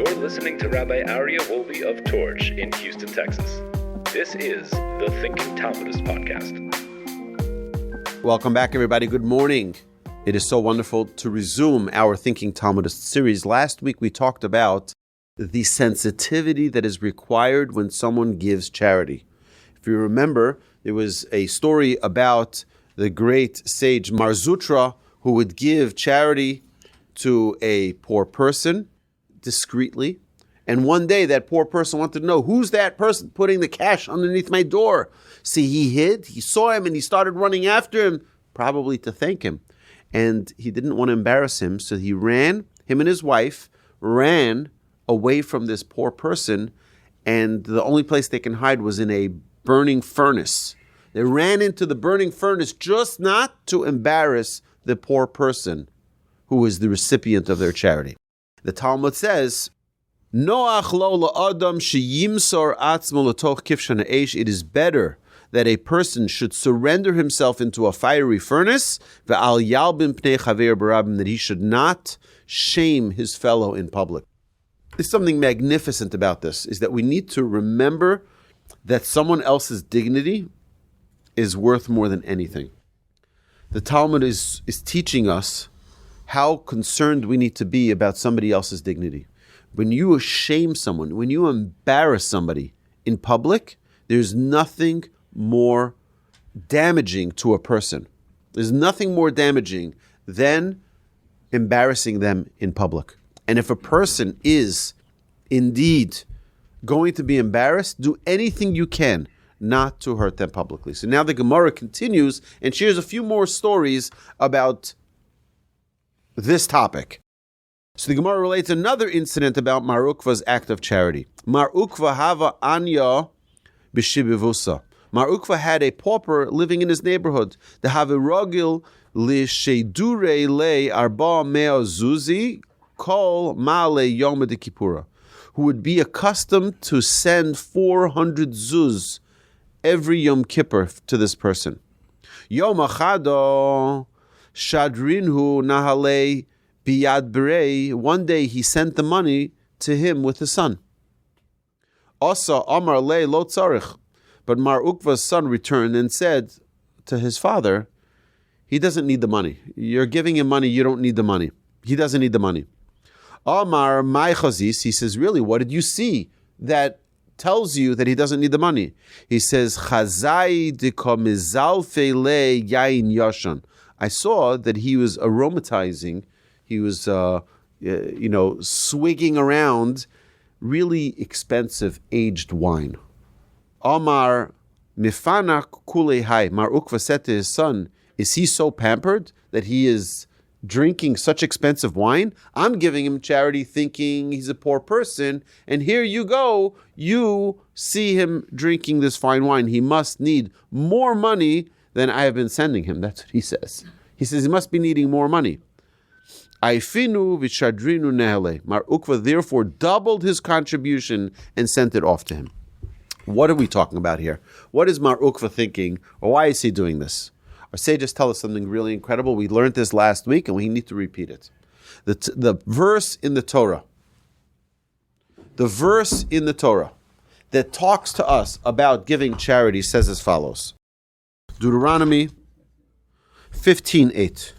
You're listening to Rabbi Aryeh Wolbe of Torch in Houston, Texas. This is the Thinking Talmudist Podcast. Welcome back, everybody. Good morning. It is so wonderful to resume our Thinking Talmudist series. Last week, we talked about the sensitivity that is required when someone gives charity. If you remember, there was a story about the great sage Mar Ukva, who would give charity to a poor person discreetly. And one day that poor person wanted to know, who's that person putting the cash underneath my door? See, he hid, he saw him, and he started running after him, probably to thank him. And he didn't want to embarrass him, so he ran, him and his wife, ran away from this poor person, and the only place they can hide was in a burning furnace. They ran into the burning furnace just not to embarrass the poor person who was the recipient of their charity. The Talmud says, Noach lo la'adam sheyimsor atzmo letoch kifshan ha'esh. It is better that a person should surrender himself into a fiery furnace, ve'al yalbim pnei chaver barabim, that he should not shame his fellow in public. There's something magnificent about this, is that we need to remember that someone else's dignity is worth more than anything. The Talmud is teaching us how concerned we need to be about somebody else's dignity. When you shame someone, when you embarrass somebody in public, there's nothing more damaging to a person. There's nothing more damaging than embarrassing them in public. And if a person is indeed going to be embarrassed, do anything you can not to hurt them publicly. So now the Gemara continues and shares a few more stories about this topic. So the Gemara relates another incident about Mar Ukva's act of charity. Mar Ukva hava anya b'shibivusa. Mar Ukva had a pauper living in his neighborhood. The have rogil l'sheidurei le arba mea zuzi kol male yom kippur, who would be accustomed to send 400 zuz every Yom Kippur to this person. Yom achado shadrinhu nahale biyad berei. One day he sent the money to him with his son. Asa amar le lo tzarich. But Mar Ukva's son returned and said to his father, he doesn't need the money. You're giving him money, you don't need the money. He doesn't need the money. Amar mai chazis. He says, really, what did you see that tells you that he doesn't need the money? He says, Chazai dika mizalfe le yain yashan. I saw that he was aromatizing, he was, swigging around really expensive aged wine. Amar mifanak kulei. Mar Ukva said to his son, is he so pampered that he is drinking such expensive wine? I'm giving him charity thinking he's a poor person, and here you go, you see him drinking this fine wine. He must need more money than I have been sending him. That's what he says. He says he must be needing more money. Aifinu v'shadrinu nehele. Mar Ukva therefore doubled his contribution and sent it off to him. What are we talking about here? What is Mar Ukva thinking, or why is he doing this? Our sages tell us something really incredible. We learned this last week, and we need to repeat it. The verse in the Torah that talks to us about giving charity says as follows. Deuteronomy 15:8.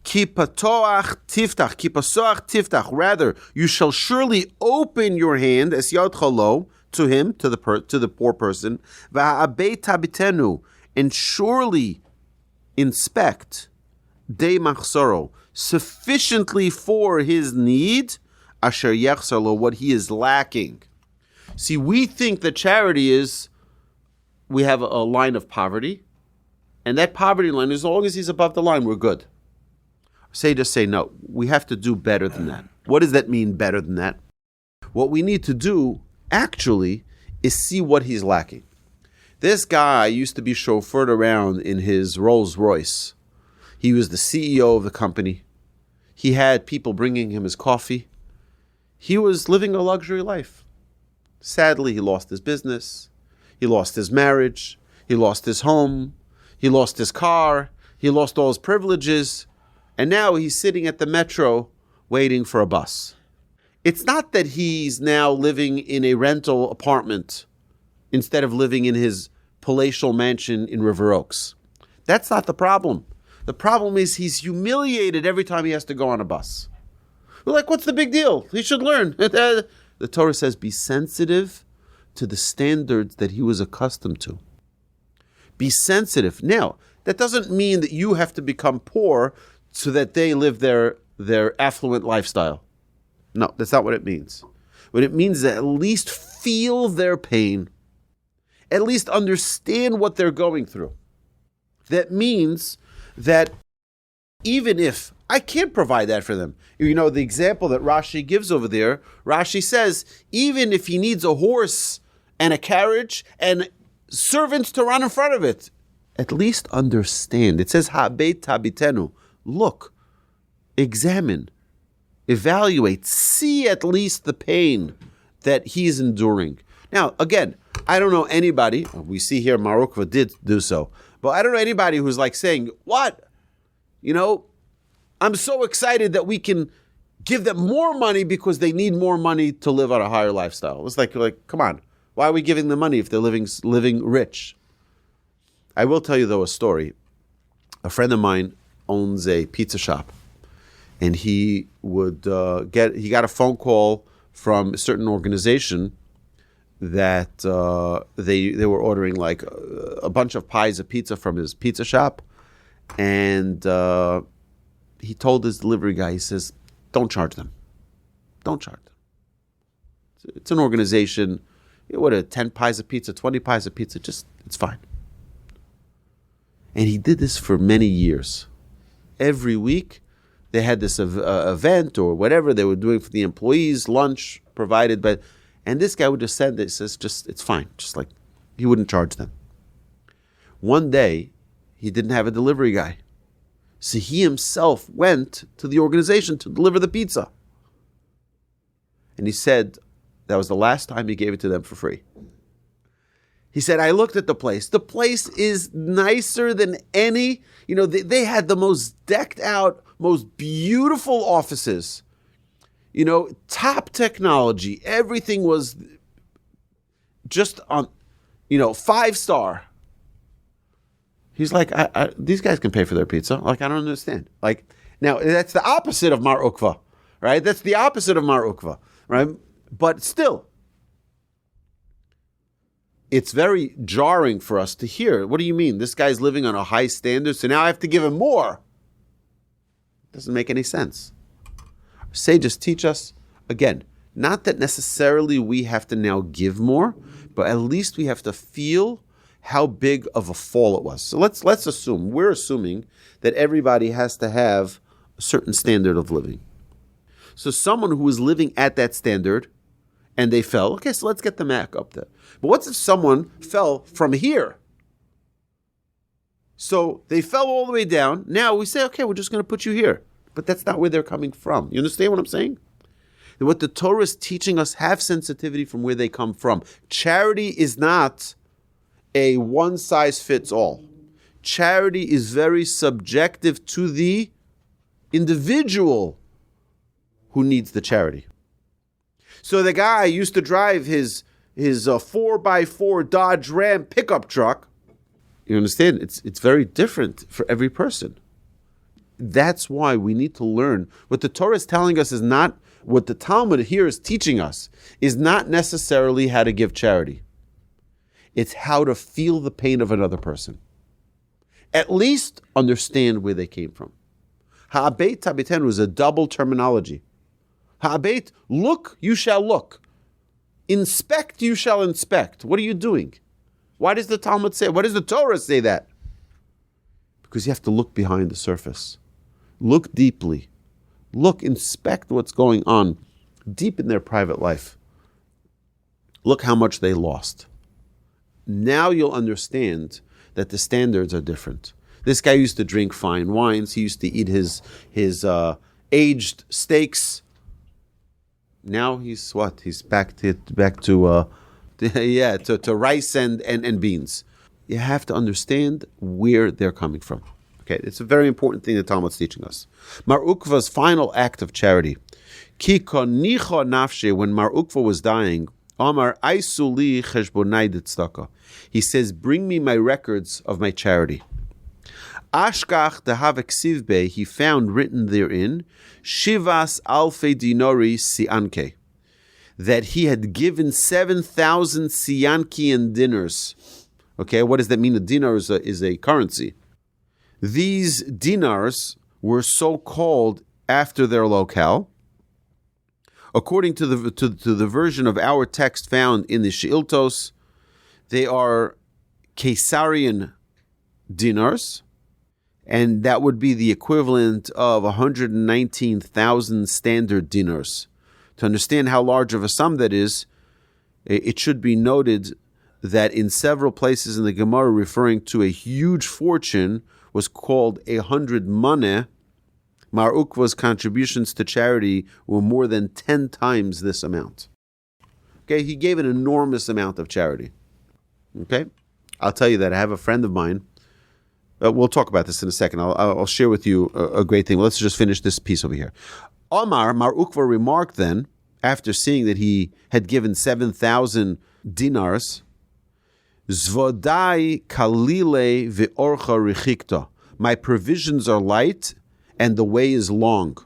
Ki patoach tiftach. Rather, you shall surely open your hand as yad chalo to him, to the poor person, va'abei tabitenu, and surely inspect de machsoro, sufficiently for his need, asher yechsalo, what he is lacking. See, we think that charity is, we have a line of poverty, and that poverty line, as long as he's above the line, we're good. Just say no. We have to do better than that. What does that mean, better than that? What we need to do, actually, is see what he's lacking. This guy used to be chauffeured around in his Rolls Royce. He was the CEO of the company. He had people bringing him his coffee. He was living a luxury life. Sadly, he lost his business. He lost his marriage. He lost his home. He lost his car. He lost all his privileges. And now he's sitting at the metro waiting for a bus. It's not that he's now living in a rental apartment instead of living in his palatial mansion in River Oaks. That's not the problem. The problem is he's humiliated every time he has to go on a bus. We're like, what's the big deal? He should learn. The Torah says, be sensitive to the standards that he was accustomed to. Be sensitive. Now, that doesn't mean that you have to become poor so that they live their affluent lifestyle. No, that's not what it means. What it means is that at least feel their pain. At least understand what they're going through. That means that even if I can't provide that for them. You know, the example that Rashi gives over there, Rashi says, even if he needs a horse and a carriage and servants to run in front of it, at least understand. It says, Ha'beit tabitenu. Look, examine, evaluate, see at least the pain that he's enduring. Now, again, I don't know anybody, we see here Mar Ukva did do so, but I don't know anybody who's like saying, what? You know, I'm so excited that we can give them more money because they need more money to live on a higher lifestyle. It's like, come on, why are we giving them money if they're living rich? I will tell you, though, a story. A friend of mine owns a pizza shop, and he would got a phone call from a certain organization that they were ordering like a bunch of pies of pizza from his pizza shop, and he told his delivery guy, he says, don't charge them. Don't charge them. It's an organization, what, 10 pies of pizza, 20 pies of pizza, it's fine. And he did this for many years. Every week, they had this event or whatever they were doing for the employees, lunch provided, and this guy would just send it, says, it's fine. Just like, he wouldn't charge them. One day, he didn't have a delivery guy. So he himself went to the organization to deliver the pizza. And he said that was the last time he gave it to them for free. He said, I looked at the place. The place is nicer than any, they had the most decked out, most beautiful offices. Top technology. Everything was just on, 5-star. He's like, these guys can pay for their pizza. Like, I don't understand. Like, now, that's the opposite of Mar Ukva, right? That's the opposite of Mar Ukva, right? But still, it's very jarring for us to hear. What do you mean? This guy's living on a high standard, so now I have to give him more. Doesn't make any sense. Sages teach us, again, not that necessarily we have to now give more, but at least we have to feel how big of a fall it was. So let's assume, we're assuming that everybody has to have a certain standard of living. So someone who is living at that standard and they fell, okay, so let's get them back up there. But what if someone fell from here? So they fell all the way down. Now we say, okay, we're just going to put you here. But that's not where they're coming from. You understand what I'm saying? What the Torah is teaching us, have sensitivity from where they come from. Charity is not a one-size-fits-all. Charity is very subjective to the individual who needs the charity. So the guy used to drive his 4x4 Dodge Ram pickup truck. You understand? It's very different for every person. That's why we need to learn. What the Torah is telling us is not, what the Talmud here is teaching us, is not necessarily how to give charity. It's how to feel the pain of another person. At least understand where they came from. Ha'abeit tabitenu is a double terminology. Ha'abeit, look, you shall look. Inspect, you shall inspect. What are you doing? Why does the Talmud say, why does the Torah say that? Because you have to look behind the surface. Look deeply. Look, inspect what's going on deep in their private life. Look how much they lost. Now you'll understand that the standards are different. This guy used to drink fine wines. He used to eat his aged steaks. Now he's what? He's back to rice and beans. You have to understand where they're coming from. Okay, it's a very important thing that Talmud's teaching us. Mar Ukva's final act of charity Ki konicha nafshe, when Mar Ukva was dying, Amar Aisuli cheshbonai de tzedakah. He says, bring me my records of my charity. Ashkach dehav eksiv be, he found written therein, Shivas alfei dinori sianke, that he had given 7,000 siankian dinars. Okay, what does that mean? A dinar is a currency. These dinars were so called after their locale. According to the version of our text found in the Sheiltos, they are Caesarian dinars, and that would be the equivalent of 119,000 standard dinars. To understand how large of a sum that is, it should be noted that in several places in the Gemara referring to a huge fortune was called 100 maneh. Mar Ukva's contributions to charity were more than 10 times this amount. Okay, he gave an enormous amount of charity. Okay, I'll tell you that I have a friend of mine. We'll talk about this in a second. I'll share with you a great thing. Let's just finish this piece over here. Mar Ukva remarked then, after seeing that he had given 7,000 dinars, Zvodai kalile ve'orcha richikta. My provisions are light and the way is long.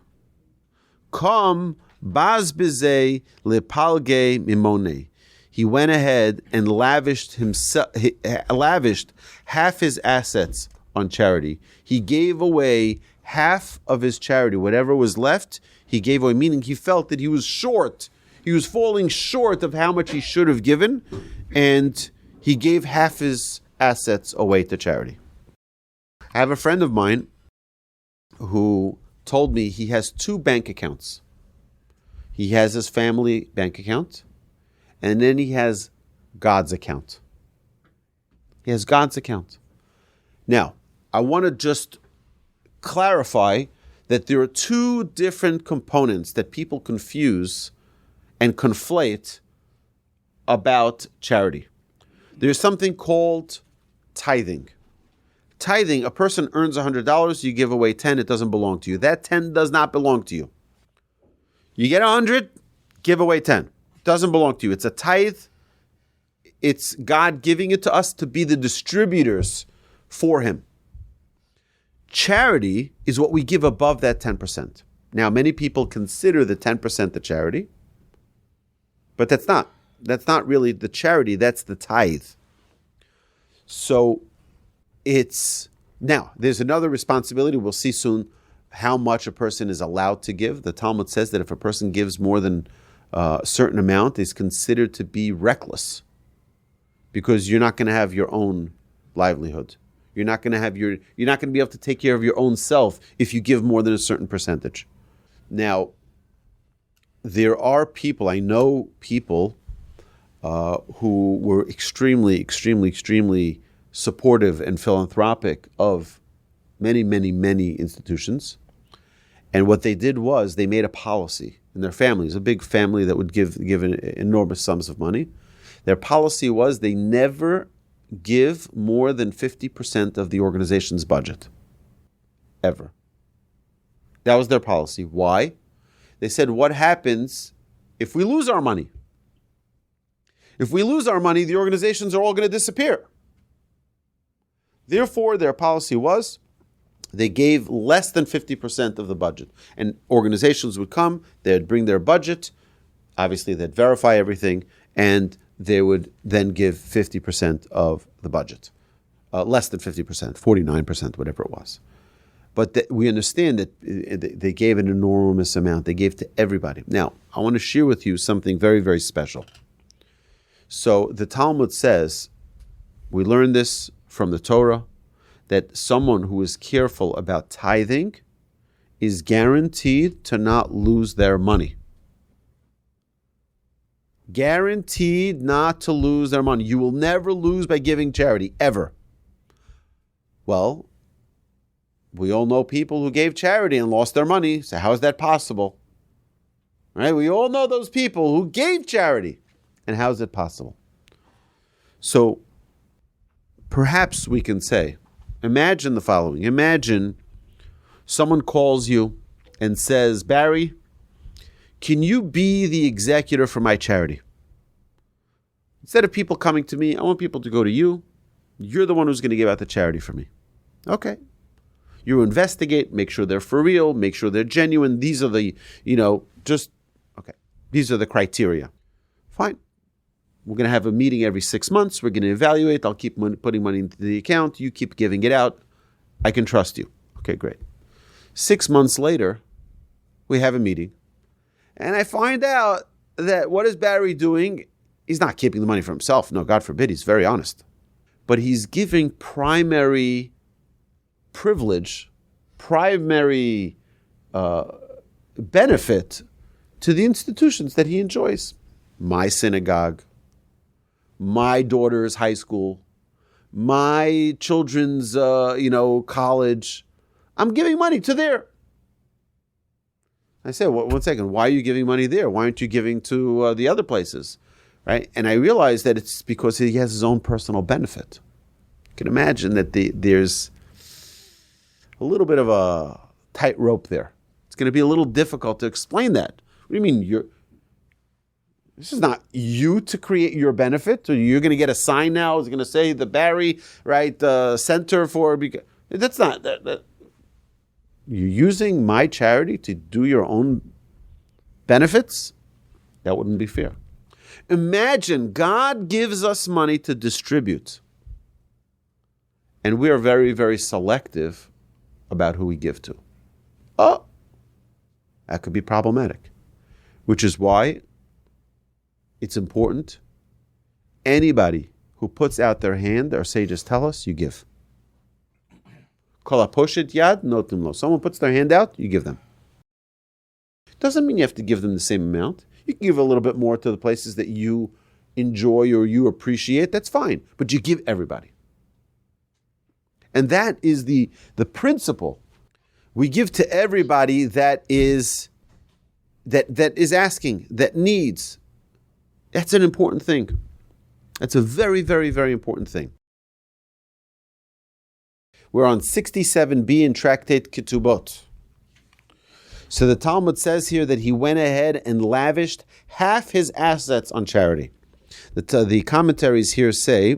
Come baz bezei lepalge mimone. He went ahead and lavished half his assets on charity. He gave away half of his charity. Whatever was left, he gave away, meaning he felt that he was short. He was falling short of how much he should have given, and he gave half his assets away to charity. I have a friend of mine who told me he has 2 bank accounts. He has his family bank account, and then he has God's account. He has God's account. Now, I want to just clarify that there are 2 different components that people confuse and conflate about charity. There's something called tithing. Tithing, a person earns $100, you give away 10, it doesn't belong to you. That 10 does not belong to you. You get 100, give away 10. It doesn't belong to you. It's a tithe. It's God giving it to us to be the distributors for Him. Charity is what we give above that 10%. Now, many people consider the 10% the charity, but that's not. That's not really the charity, that's the tithe. So, there's another responsibility. We'll see soon how much a person is allowed to give. The Talmud says that if a person gives more than a certain amount, it's considered to be reckless, because you're not going to have your own livelihood. You're not going to be able to take care of your own self if you give more than a certain percentage. Now, there are people, I know people who were extremely, extremely, extremely supportive and philanthropic of many, many, many institutions. And what they did was they made a policy in their families, a big family that would give enormous sums of money. Their policy was they never give more than 50% of the organization's budget. Ever. That was their policy. Why? They said, what happens if we lose our money? If we lose our money, the organizations are all going to disappear. Therefore, their policy was they gave less than 50% of the budget. And organizations would come, they'd bring their budget, obviously they'd verify everything, and they would then give 50% of the budget. Less than 50%, 49%, whatever it was. But we understand that they gave an enormous amount. They gave to everybody. Now, I want to share with you something very, very special. So the Talmud says, we learn this from the Torah, that someone who is careful about tithing is guaranteed to not lose their money. Guaranteed not to lose their money. You will never lose by giving charity, ever. Well, we all know people who gave charity and lost their money. So how is that possible? Right? We all know those people who gave charity. And how is it possible? So perhaps we can say, imagine the following. Imagine someone calls you and says, Barry, can you be the executor for my charity? Instead of people coming to me, I want people to go to you. You're the one who's going to give out the charity for me. Okay. You investigate, make sure they're for real, make sure they're genuine. These are the, these are the criteria. Fine. We're going to have a meeting every 6 months. We're going to evaluate. I'll keep putting money into the account. You keep giving it out. I can trust you. Okay, great. 6 months later, we have a meeting. And I find out that what is Barry doing? He's not keeping the money for himself. No, God forbid. He's very honest. But he's giving primary privilege, primary benefit to the institutions that he enjoys. My synagogue, my daughter's high school, my children's, college. I'm giving money to there. I say, well, 1 second, why are you giving money there? Why aren't you giving to the other places? Right? And I realized that it's because he has his own personal benefit. You can imagine that there's a little bit of a tightrope there. It's going to be a little difficult to explain that. What do you mean? This is not you to create your benefit. Or you're going to get a sign now. It's going to say the Barry, right, Center for... That's not... You're using my charity to do your own benefits? That wouldn't be fair. Imagine God gives us money to distribute. And we are very, very selective about who we give to. Oh, that could be problematic. Which is why it's important. Anybody who puts out their hand, our sages tell us, you give. Kol haposhet yad notim lo. Someone puts their hand out, you give them. Doesn't mean you have to give them the same amount. You can give a little bit more to the places that you enjoy or you appreciate. That's fine. But you give everybody. And that is the principle. We give to everybody that is asking, that needs. That's an important thing. That's a very, very, very important thing. We're on 67b in Tractate Ketubot. So the Talmud says here that he went ahead and lavished half his assets on charity. The commentaries here say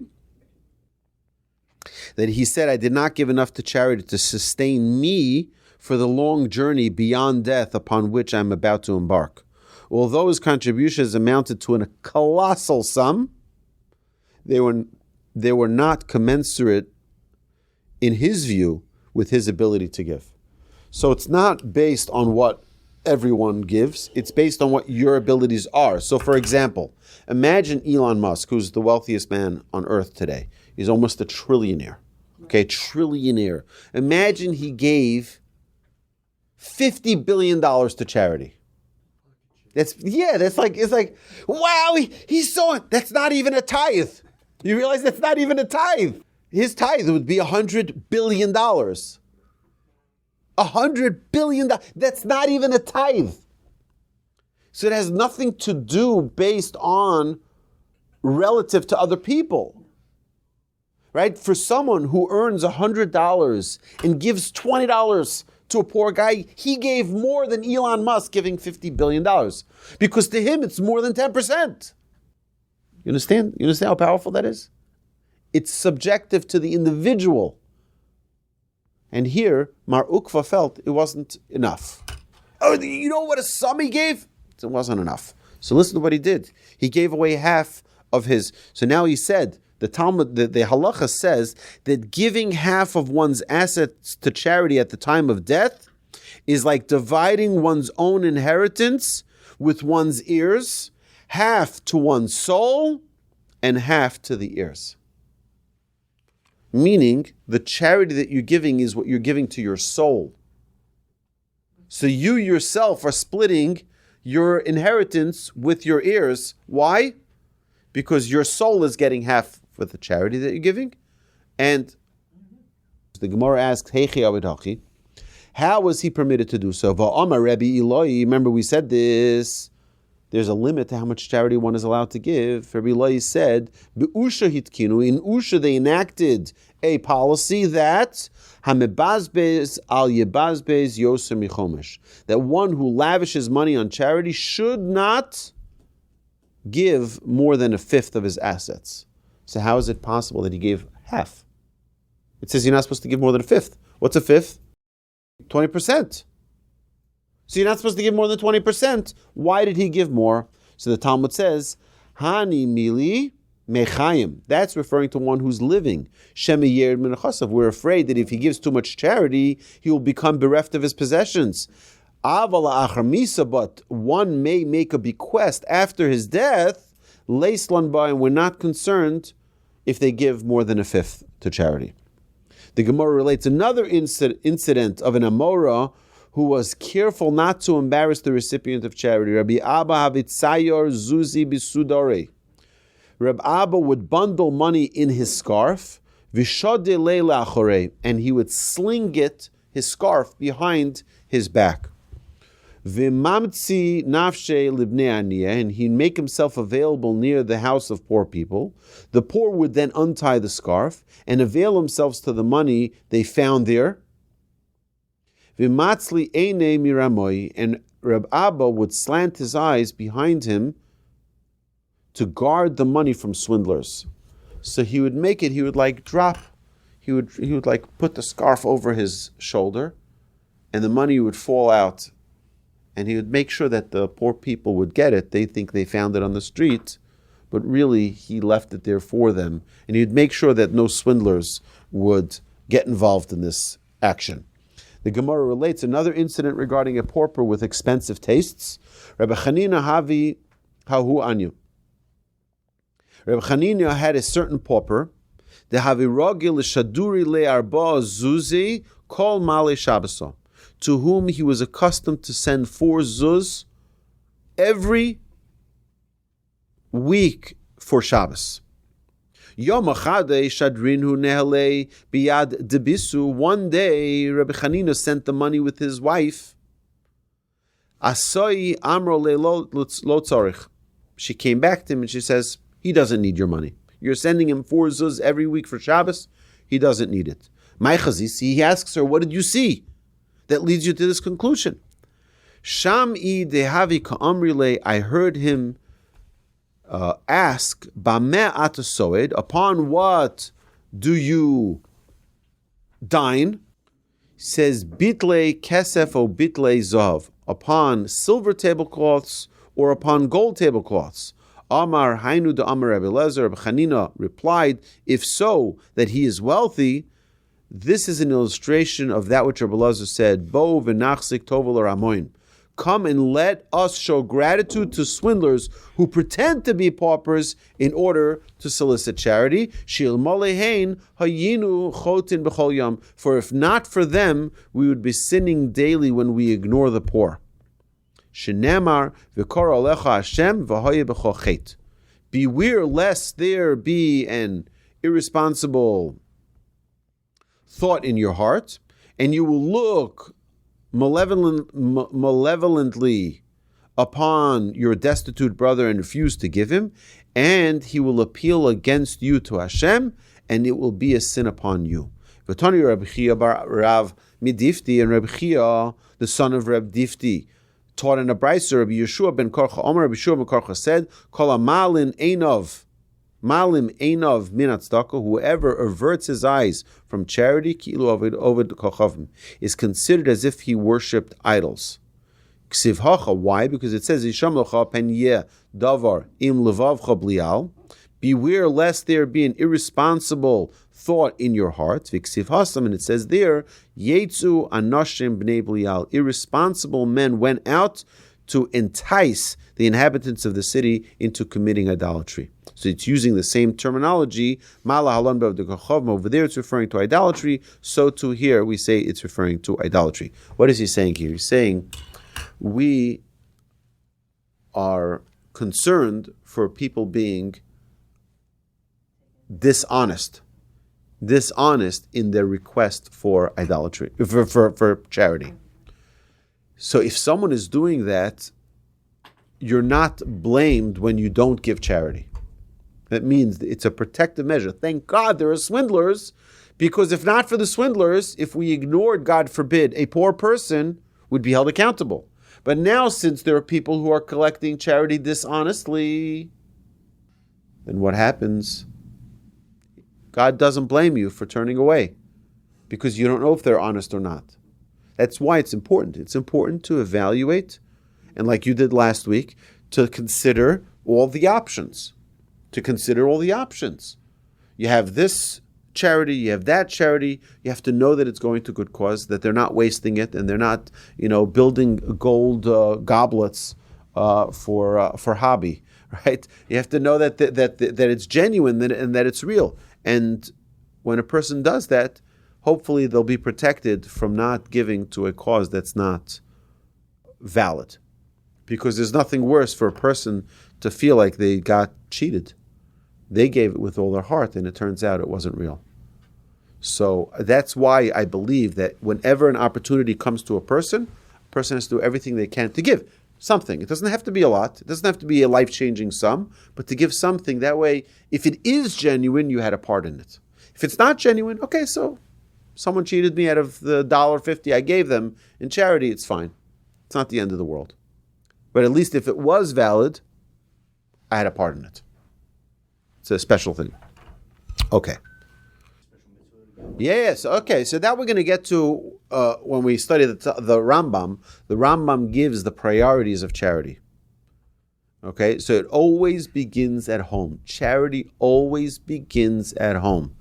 that he said, I did not give enough to charity to sustain me for the long journey beyond death upon which I'm about to embark. Although his contributions amounted to a colossal sum, they were not commensurate, in his view, with his ability to give. So it's not based on what everyone gives. It's based on what your abilities are. So for example, imagine Elon Musk, who's the wealthiest man on earth today. He's almost a trillionaire. Okay, trillionaire. Imagine he gave $50 billion to charity. It's like, wow, he's so, that's not even a tithe. You realize that's not even a tithe. His tithe would be $100 billion. $100 billion. That's not even a tithe. So it has nothing to do based on relative to other people. Right? For someone who earns $100 and gives $20 to a poor guy, he gave more than Elon Musk giving $50 billion. Because to him, it's more than 10%. You understand? You understand how powerful that is? It's subjective to the individual. And here, Mar Ukva felt it wasn't enough. Oh, you know what a sum he gave? It wasn't enough. So listen to what he did. He gave away half of his. So now he said, the Talmud, the halacha says that giving half of one's assets to charity at the time of death is like dividing one's own inheritance with one's heirs, half to one's soul and half to the heirs. Meaning, the charity that you're giving is what you're giving to your soul. So you yourself are splitting your inheritance with your heirs. Why? Because your soul is getting half with the charity that you're giving. And the Gemara asks, how was he permitted to do so? Remember we said this. There's a limit to how much charity one is allowed to give. Rabbi Aryeh said, in Usha they enacted a policy that Hamebazbez al yebazbez yoser michomesh. That one who lavishes money on charity should not give more than a fifth of his assets. So how is it possible that he gave half? It says you're not supposed to give more than a fifth. What's a fifth? 20%. So you're not supposed to give more than 20%. Why did he give more? So the Talmud says, Hani mili mechayim. That's referring to one who's living. Shemiyerd min. We're afraid that if he gives too much charity, he will become bereft of his possessions. Avala achar misa, but one may make a bequest after his death. Leislan ba, and we're not concerned if they give more than a fifth to charity. The Gemara relates another incident of an Amora who was careful not to embarrass the recipient of charity. Rabbi Abba havitzayor zuzi bisudare. Rabbi Abba would bundle money in his scarf, vishode leila achore, and he would sling it, his scarf, behind his back. V'mamtzi nafshe libnei aniyeh, and he'd make himself available near the house of poor people. The poor would then untie the scarf and avail themselves to the money they found there. V'matzli einei miramoi, and Reb Abba would slant his eyes behind him to guard the money from swindlers. So he would make it, he would like drop, he would like put the scarf over his shoulder, and the money would fall out. And he would make sure that the poor people would get it. They think they found it on the street, but really he left it there for them. And he'd make sure that no swindlers would get involved in this action. The Gemara relates another incident regarding a pauper with expensive tastes. Rabbi Chanina havi hahu anyu. Rabbi Chanina had a certain pauper. The havi rogil shaduri le'arba zuzi kol male shabbaso, to whom he was accustomed to send 4 zuz every week for Shabbos. Yom achade shadrinhu nehalei biyad debisu. One day, Rabbi Chanina sent the money with his wife. Asoi amro lo tzorich. She came back to him and she says, he doesn't need your money. You're sending him 4 zuz every week for Shabbos. He doesn't need it. My chazisi, he asks her, what did you see that leads you to this conclusion? Sham'i dehavi ka'amrile, I heard him ask, Bameh atasoed, upon what do you dine? He says, Bitle kesef o bitle zav, upon silver tablecloths or upon gold tablecloths. Amar hainu de Amar Rabbi Eliezer. Rabbi Chanina replied, if so, that he is wealthy. This is an illustration of that which Rabbi Eliezer said, Bo v'nachzik tovel aramoin. Come and let us show gratitude to swindlers who pretend to be paupers in order to solicit charity. Shil molehein hayinu chotin b'chol yom. For if not for them, we would be sinning daily when we ignore the poor. Shenemar v'kor alecha Hashem v'hoye b'chol chet. Beware lest there be an irresponsible thought in your heart, and you will look malevolently upon your destitute brother and refuse to give him, and he will appeal against you to Hashem, and it will be a sin upon you. V'tani Rabbi Chia bar Rav Midifti, and Rabbi Chia, the son of Rabbi Difti, taught in a brayso. Rabbi Yeshua ben Korcha Omer, Rabbi Yeshua ben Korcha said, Kol ha'malin einov, Malim einov min tzedakah, whoever averts his eyes from charity, ki'ilu ovid kochavim, is considered as if he worshipped idols. Ksiv hacha, why? Because it says, Yisham locha pen yeh davar im levavcha blial. Beware lest there be an irresponsible thought in your heart. V'ksiv hasam, and it says there, Yetzu anashim bnei blial. Irresponsible men went out to entice the inhabitants of the city into committing idolatry. So it's using the same terminology. Over there it's referring to idolatry. So too here we say it's referring to idolatry. What is he saying here? He's saying we are concerned for people being dishonest in their request for idolatry, for charity. So if someone is doing that, you're not blamed when you don't give charity. That means it's a protective measure. Thank God there are swindlers, Because if not for the swindlers, if we ignored, God forbid, a poor person would be held accountable. But now, since there are people who are collecting charity dishonestly, then what happens? God doesn't blame you for turning away because you don't know if they're honest or not. That's why it's important. It's important to evaluate, and like you did last week, to consider all the options. You have this charity, you have that charity. You have to know that it's going to good cause, that they're not wasting it, and they're not, building gold goblets for hobby, right? You have to know that it's genuine and that it's real. And when a person does that, hopefully they'll be protected from not giving to a cause that's not valid. Because there's nothing worse for a person to feel like they got cheated. They gave it with all their heart, and it turns out it wasn't real. So that's why I believe that whenever an opportunity comes to a person has to do everything they can to give something. It doesn't have to be a lot. It doesn't have to be a life-changing sum, but to give something. That way, if it is genuine, you had a part in it. If it's not genuine, okay, so someone cheated me out of the $1.50 I gave them in charity, it's fine. It's not the end of the world. But at least if it was valid, I had a part in it. It's a special thing. Okay. Yes, okay. So that we're going to get to when we study the Rambam. The Rambam gives the priorities of charity. Okay, so it always begins at home. Charity always begins at home.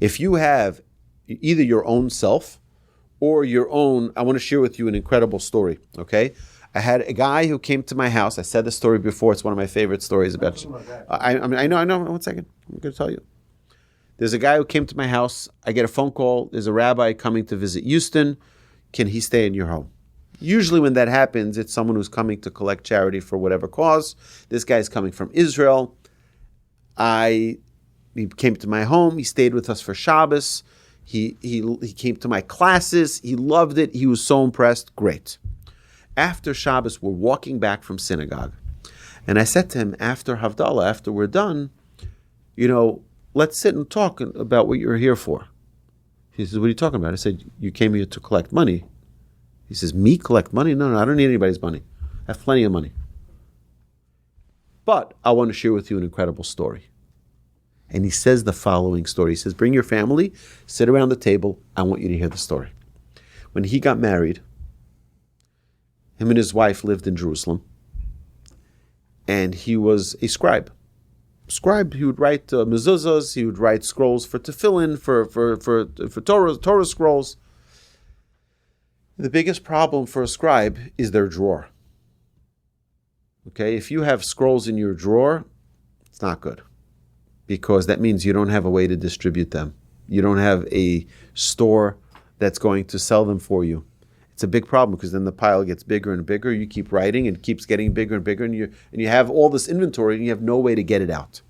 If you have either your own self or your own, I want to share with you an incredible story, okay? I had a guy who came to my house. I said the story before. It's one of my favorite stories about. I know. 1 second. I'm going to tell you. There's a guy who came to my house. I get a phone call. There's a rabbi coming to visit Houston. Can he stay in your home? Usually when that happens, it's someone who's coming to collect charity for whatever cause. This guy's coming from Israel. He came to my home. He stayed with us for Shabbos. He came to my classes. He loved it. He was so impressed. Great. After Shabbos, we're walking back from synagogue. And I said to him, after Havdalah, after we're done, let's sit and talk about what you're here for. He says, what are you talking about? I said, you came here to collect money. He says, me collect money? No, I don't need anybody's money. I have plenty of money. But I want to share with you an incredible story. And he says the following story. He says, bring your family, sit around the table. I want you to hear the story. When he got married, him and his wife lived in Jerusalem, and he was a scribe. He would write mezuzahs, he would write scrolls for tefillin, for Torah scrolls. The biggest problem for a scribe is their drawer. Okay, if you have scrolls in your drawer, it's not good, because that means you don't have a way to distribute them. You don't have a store that's going to sell them for you. It's a big problem because then the pile gets bigger and bigger. You keep writing and it keeps getting bigger and bigger, and you have all this inventory and you have no way to get it out.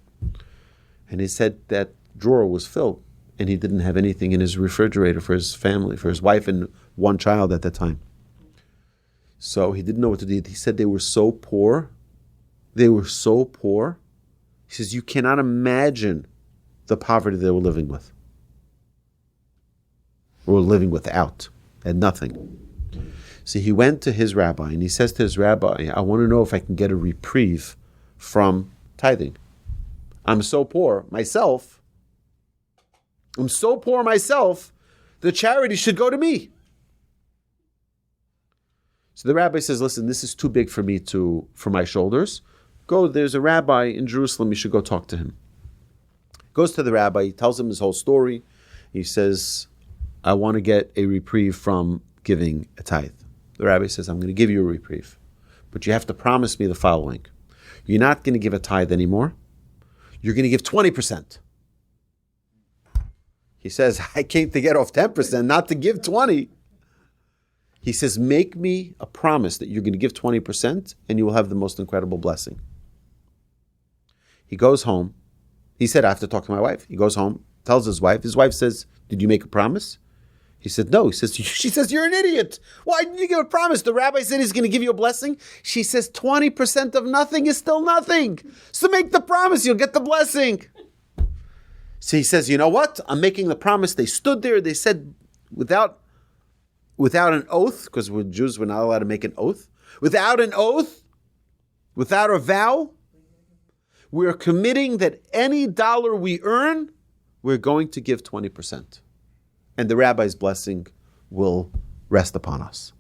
And he said that drawer was filled and he didn't have anything in his refrigerator for his family, for his wife and one child at that time. So he didn't know what to do. He said they were so poor. He says, you cannot imagine the poverty they were living with. Or living without. Had nothing. So he went to his rabbi and he says to his rabbi, I want to know if I can get a reprieve from tithing. I'm so poor myself. The charity should go to me. So the rabbi says, listen, this is too big for me for my shoulders. Go, there's a rabbi in Jerusalem, you should go talk to him. Goes to the rabbi, he tells him his whole story. He says, I want to get a reprieve from giving a tithe. The rabbi says, I'm going to give you a reprieve, but you have to promise me the following. You're not going to give a tithe anymore. You're going to give 20%. He says, I came to get off 10%, not to give 20. He says, make me a promise that you're going to give 20% and you will have the most incredible blessing. He goes home. He said, I have to talk to my wife. He goes home, tells his wife. His wife says, did you make a promise? He said, no. She says, you're an idiot. Why didn't you give a promise? The rabbi said he's going to give you a blessing. She says, 20% of nothing is still nothing. So make the promise, you'll get the blessing. So he says, you know what? I'm making the promise. They stood there. They said, without an oath, because we're Jews, we're not allowed to make an oath. Without an oath, without a vow, we're committing that any dollar we earn, we're going to give 20%. And the rabbi's blessing will rest upon us.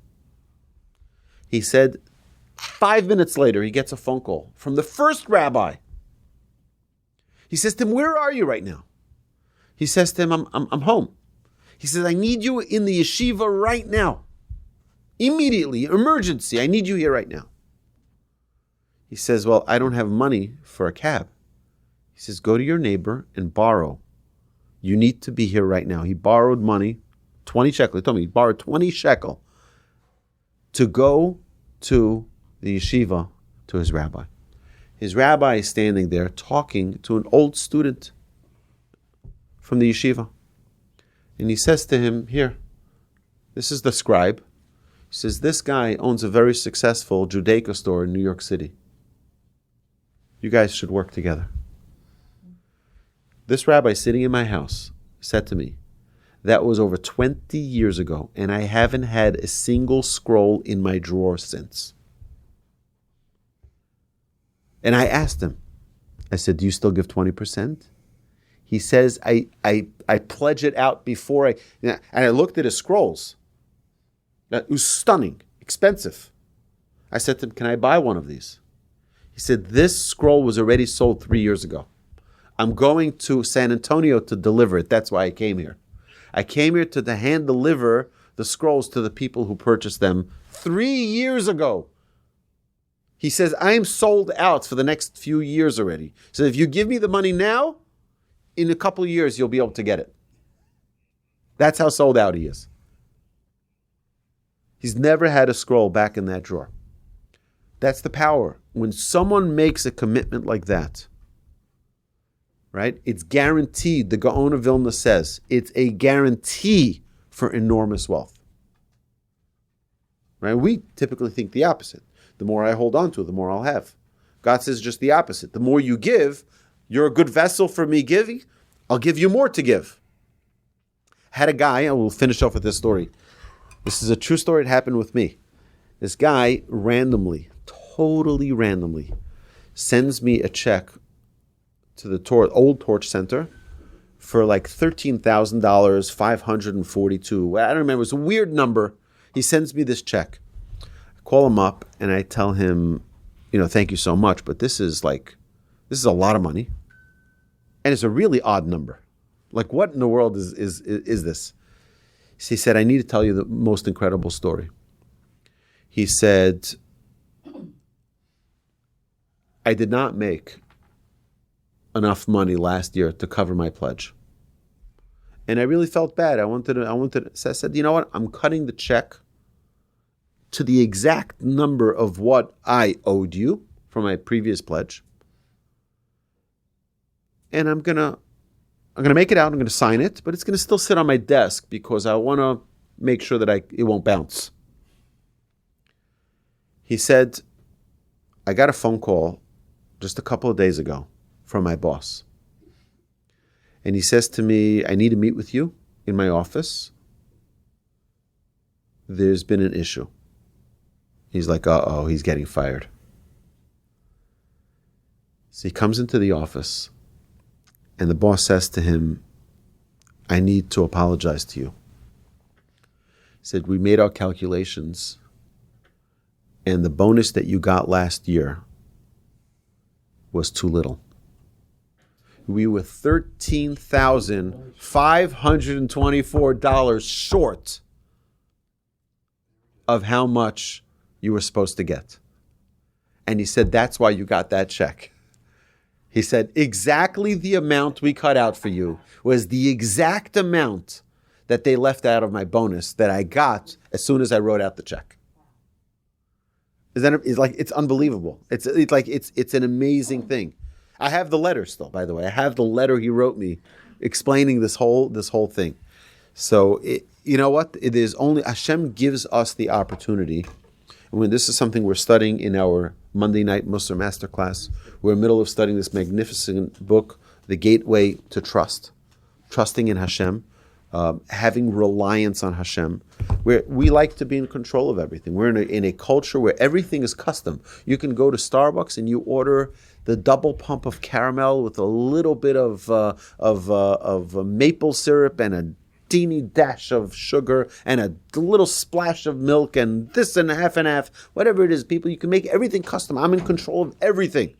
He said, 5 minutes later, he gets a phone call from the first rabbi. He says to him, where are you right now? He says to him, I'm home. He says, I need you in the yeshiva right now. Immediately, emergency, I need you here right now. He says, well, I don't have money for a cab. He says, go to your neighbor and borrow. You need to be here right now. He borrowed money, 20 shekel. He told me he borrowed 20 shekel to go to the yeshiva to his rabbi. His rabbi is standing there talking to an old student from the yeshiva. And he says to him, here, this is the scribe. He says, this guy owns a very successful Judaica store in New York City. You guys should work together. This rabbi sitting in my house said to me, that was over 20 years ago, and I haven't had a single scroll in my drawer since. And I asked him, I said, do you still give 20%? He says, I pledge it out before and I looked at his scrolls. It was stunning, expensive. I said to him, can I buy one of these? He said, this scroll was already sold 3 years ago. I'm going to San Antonio to deliver it. That's why I came here. I came here to hand deliver the scrolls to the people who purchased them 3 years ago. He says, I am sold out for the next few years already. So if you give me the money now, in a couple of years, you'll be able to get it. That's how sold out he is. He's never had a scroll back in that drawer. That's the power. When someone makes a commitment like that, right, it's guaranteed. The Gaon of Vilna says it's a guarantee for enormous wealth. Right? We typically think the opposite. The more I hold on to, the more I'll have. God says just the opposite. The more you give, you're a good vessel for me giving, I'll give you more to give. Had a guy, and we'll finish off with this story. This is a true story. It happened with me. This guy randomly, totally randomly, sends me a check to the old Torch Center for like $13,000, 542. I don't remember. It was a weird number. He sends me this check. I call him up and I tell him, thank you so much, but this is a lot of money. And it's a really odd number. Like, what in the world is this? He said, I need to tell you the most incredible story. He said, I did not make enough money last year to cover my pledge. And I really felt bad. So I said, you know what? I'm cutting the check to the exact number of what I owed you for my previous pledge. And I'm gonna make it out. I'm gonna sign it, but it's gonna still sit on my desk because I want to make sure that it won't bounce. He said, I got a phone call just a couple of days ago from my boss, and he says to me, I need to meet with you in my office. There's been an issue. He's like, uh-oh, he's getting fired. So he comes into the office. And the boss says to him, I need to apologize to you. He said, we made our calculations, and the bonus that you got last year was too little. We were $13,524 short of how much you were supposed to get. And he said, that's why you got that check. He said, exactly the amount we cut out for you was the exact amount that they left out of my bonus that I got as soon as I wrote out the check. It's unbelievable. It's an amazing thing. I have the letter still, by the way. I have the letter he wrote me explaining this whole thing. So you know what? It is only Hashem gives us the opportunity. And when this is something we're studying in our Monday night Musar Masterclass, we're in the middle of studying this magnificent book, The Gateway to Trust. trusting in Hashem, having reliance on Hashem. We like to be in control of everything. We're in a culture where everything is custom. You can go to Starbucks and you order the double pump of caramel with a little bit of maple syrup and a teeny dash of sugar and a little splash of milk and this and half, whatever it is. People, you can make everything custom. I'm in control of everything.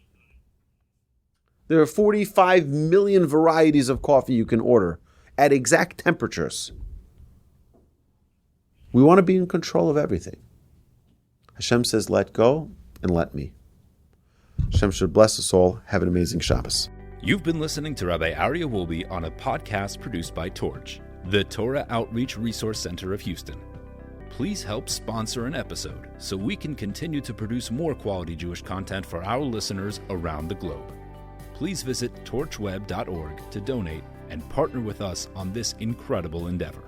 There are 45 million varieties of coffee you can order at exact temperatures. We want to be in control of everything. Hashem says, let go and let me. Hashem should bless us all. Have an amazing Shabbos. You've been listening to Rabbi Aryeh Wolbe on a podcast produced by Torch, the Torah Outreach Resource Center of Houston. Please help sponsor an episode so we can continue to produce more quality Jewish content for our listeners around the globe. Please visit torchweb.org to donate and partner with us on this incredible endeavor.